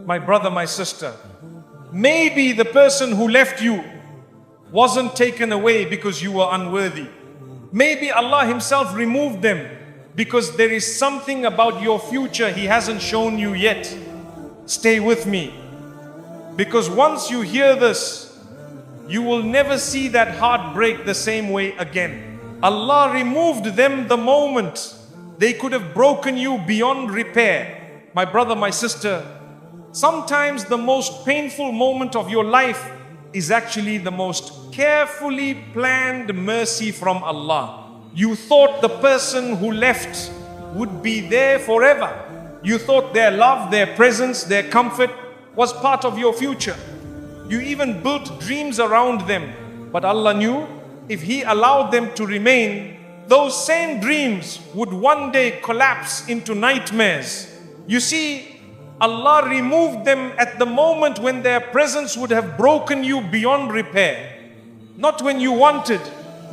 My brother, my sister, maybe the person who left you wasn't taken away because you were unworthy. Maybe Allah Himself removed them because there is something about your future He hasn't shown you yet. Stay with me, because once you hear this, you will never see that heartbreak the same way again. Allah removed them the moment they could have broken you beyond repair. My brother, my sister, sometimes the most painful moment of your life is actually the most carefully planned mercy from Allah. You thought the person who left would be there forever. You thought their love, their presence, their comfort was part of your future. You even built dreams around them. But Allah knew if He allowed them to remain, those same dreams would one day collapse into nightmares. You see, Allah removed them at the moment when their presence would have broken you beyond repair. Not when you wanted,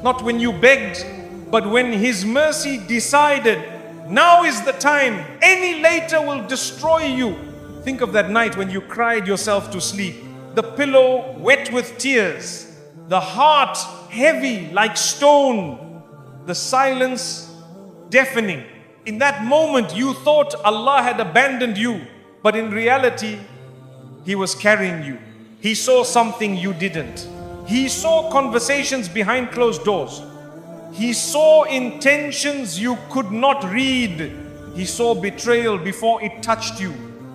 not when you begged, but when His mercy decided, now is the time, any later will destroy you. Think of that night when you cried yourself to sleep, the pillow wet with tears, the heart heavy like stone, the silence deafening. In that moment you thought Allah had abandoned you, but in reality He was carrying you. He saw something you didn't. He saw conversations behind closed doors. He saw intentions you could not read. He saw betrayal before it touched you.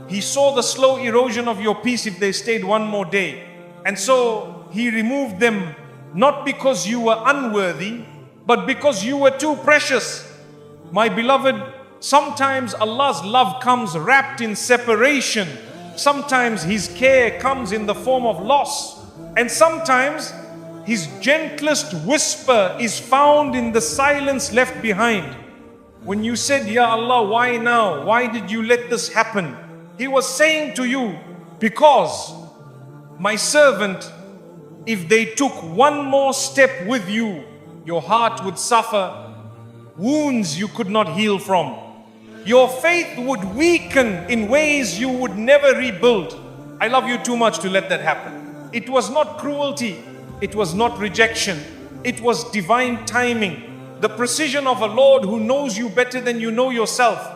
He saw the slow erosion of your peace if they stayed one more day. And so He removed them, not because you were unworthy, but because you were too precious. My beloved, sometimes Allah's love comes wrapped in separation. Sometimes His care comes in the form of loss. And sometimes His gentlest whisper is found in the silence left behind. When you said, Ya Allah, why now? Why did you let this happen? He was saying to you, because my servant, if they took one more step with you, your heart would suffer wounds you could not heal from. Your faith would weaken in ways you would never rebuild. I love you too much to let that happen. It was not cruelty. It was not rejection. It was divine timing. The precision of a Lord who knows you better than you know yourself.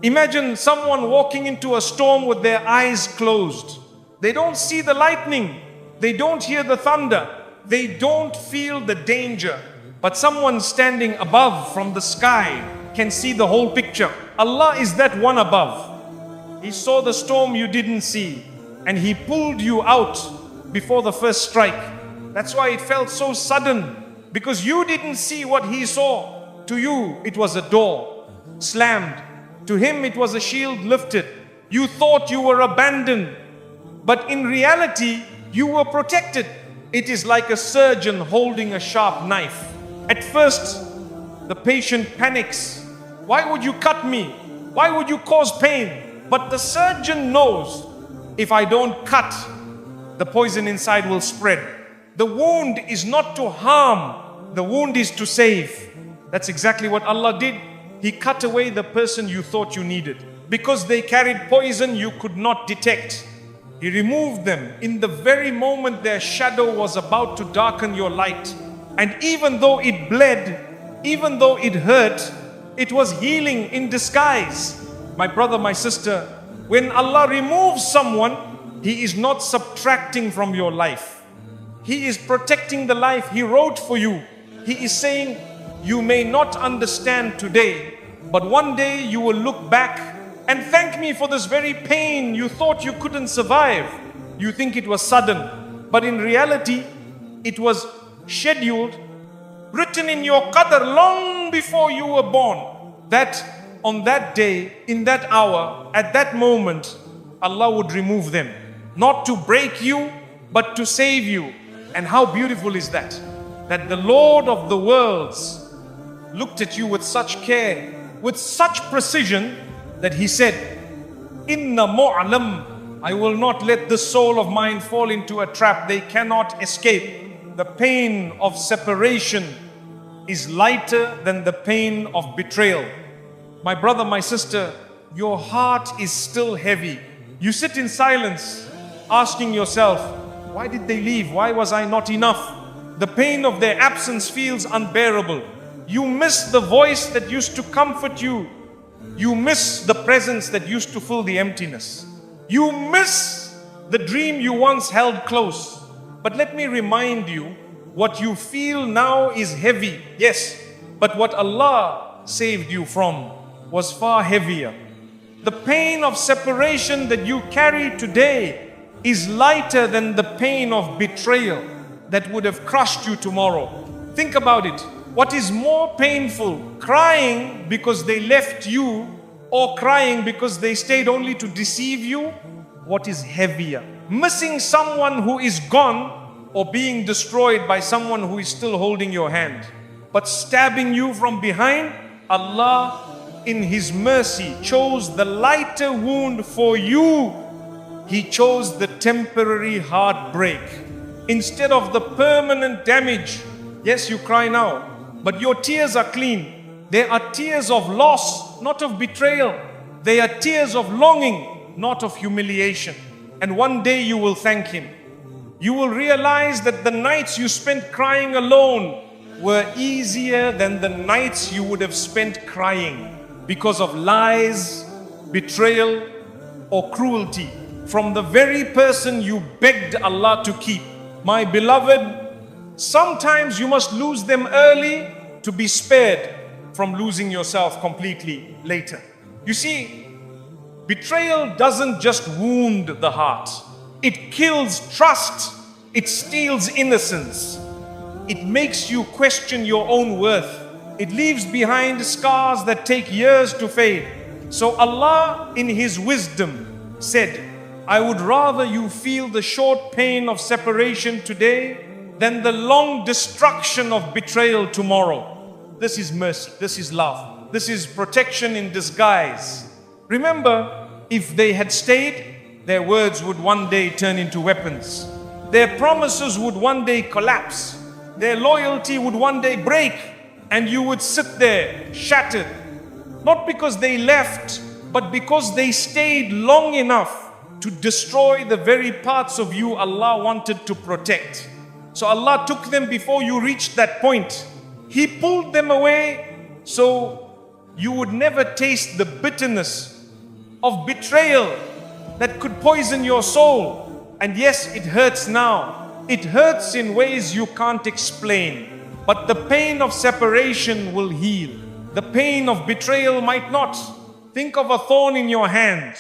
Imagine someone walking into a storm with their eyes closed. They don't see the lightning. They don't hear the thunder. They don't feel the danger. But someone standing above from the sky can see the whole picture. Allah is that one above. He saw the storm you didn't see, and He pulled you out before the first strike. That's why it felt so sudden, because you didn't see what He saw. To you, it was a door slammed. To Him, it was a shield lifted. You thought you were abandoned, but in reality, you were protected. It is like a surgeon holding a sharp knife. At first, the patient panics. Why would you cut me? Why would you cause pain? But the surgeon knows, if I don't cut, the poison inside will spread. The wound is not to harm, the wound is to save. That's exactly what Allah did. He cut away the person you thought you needed. Because they carried poison you could not detect. He removed them in the very moment their shadow was about to darken your light. And even though it bled, even though it hurt, it was healing in disguise. My brother, my sister, when Allah removes someone, He is not subtracting from your life. He is protecting the life He wrote for you. He is saying, you may not understand today, but one day you will look back and thank me for this very pain you thought you couldn't survive. You think it was sudden, but in reality, it was scheduled, written in your qadr long before you were born, that on that day, in that hour, at that moment, Allah would remove them. Not to break you, but to save you. And how beautiful is that? That the Lord of the worlds looked at you with such care, with such precision, that He said, Inna mu'alam, I will not let this soul of mine fall into a trap. They cannot escape. The pain of separation is lighter than the pain of betrayal. My brother, my sister, your heart is still heavy. You sit in silence, asking yourself, why did they leave? Why was I not enough? The pain of their absence feels unbearable. You miss the voice that used to comfort you. You miss the presence that used to fill the emptiness. You miss the dream you once held close. But let me remind you, what you feel now is heavy, yes, but what Allah saved you from was far heavier. The pain of separation that you carry today is lighter than the pain of betrayal that would have crushed you tomorrow. Think about it. What is more painful, crying because they left you or crying because they stayed only to deceive you? What is heavier? Missing someone who is gone or being destroyed by someone who is still holding your hand, but stabbing you from behind? Allah in His mercy chose the lighter wound for you. He chose the temporary heartbreak instead of the permanent damage. Yes, you cry now, but your tears are clean. They are tears of loss, not of betrayal. They are tears of longing, not of humiliation. And one day you will thank Him. You will realize that the nights you spent crying alone were easier than the nights you would have spent crying because of lies, betrayal, or cruelty from the very person you begged Allah to keep. My beloved, sometimes you must lose them early to be spared from losing yourself completely later. You see, betrayal doesn't just wound the heart. It kills trust. It steals innocence. It makes you question your own worth. It leaves behind scars that take years to fade. So Allah, in His wisdom, said, I would rather you feel the short pain of separation today than the long destruction of betrayal tomorrow. This is mercy. This is love. This is protection in disguise. Remember, if they had stayed, their words would one day turn into weapons. Their promises would one day collapse. Their loyalty would one day break. And you would sit there shattered. Not because they left, but because they stayed long enough to destroy the very parts of you Allah wanted to protect. So Allah took them before you reached that point. He pulled them away so you would never taste the bitterness of betrayal that could poison your soul. And yes, it hurts now. It hurts in ways you can't explain. But the pain of separation will heal. The pain of betrayal might not. Think of a thorn in your hand.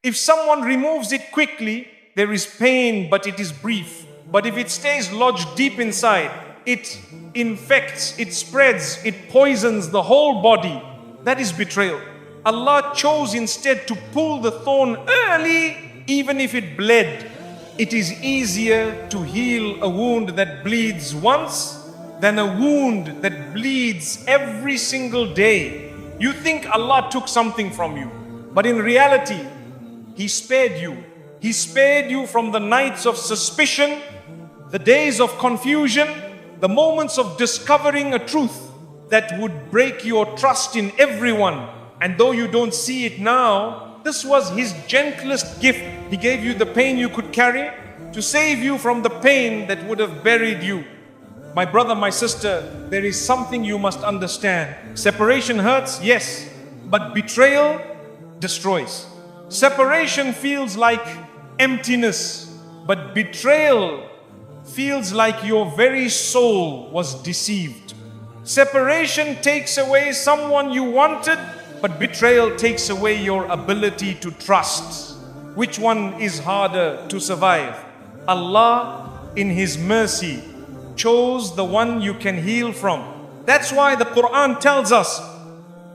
If someone removes it quickly, there is pain, but it is brief. But if it stays lodged deep inside, it infects, it spreads, it poisons the whole body. That is betrayal. Allah chose instead to pull the thorn early, even if it bled. It is easier to heal a wound that bleeds once than a wound that bleeds every single day. You think Allah took something from you, but in reality, He spared you. He spared you from the nights of suspicion, the days of confusion, the moments of discovering a truth that would break your trust in everyone. And though you don't see it now, this was His gentlest gift. He gave you the pain you could carry to save you from the pain that would have buried you. My brother, my sister, there is something you must understand. Separation hurts, yes, but betrayal destroys. Separation feels like emptiness, but betrayal feels like your very soul was deceived. Separation takes away someone you wanted, but betrayal takes away your ability to trust. Which one is harder to survive? Allah, in His mercy, chose the one you can heal from. That's why the Quran tells us,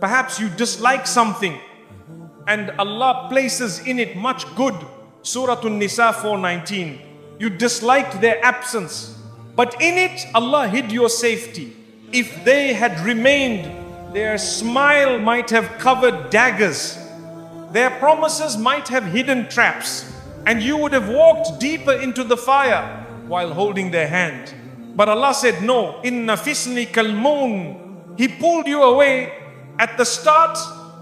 perhaps you dislike something and Allah places in it much good. Surah An-Nisa 4:19. You disliked their absence, but in it Allah hid your safety. If they had remained, their smile might have covered daggers. Their promises might have hidden traps, and you would have walked deeper into the fire while holding their hand. But Allah said, no, inna fisni kalmoon. He pulled you away at the start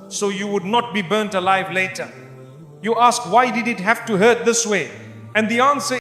so you would not be burnt alive later. You ask, why did it have to hurt this way? And the answer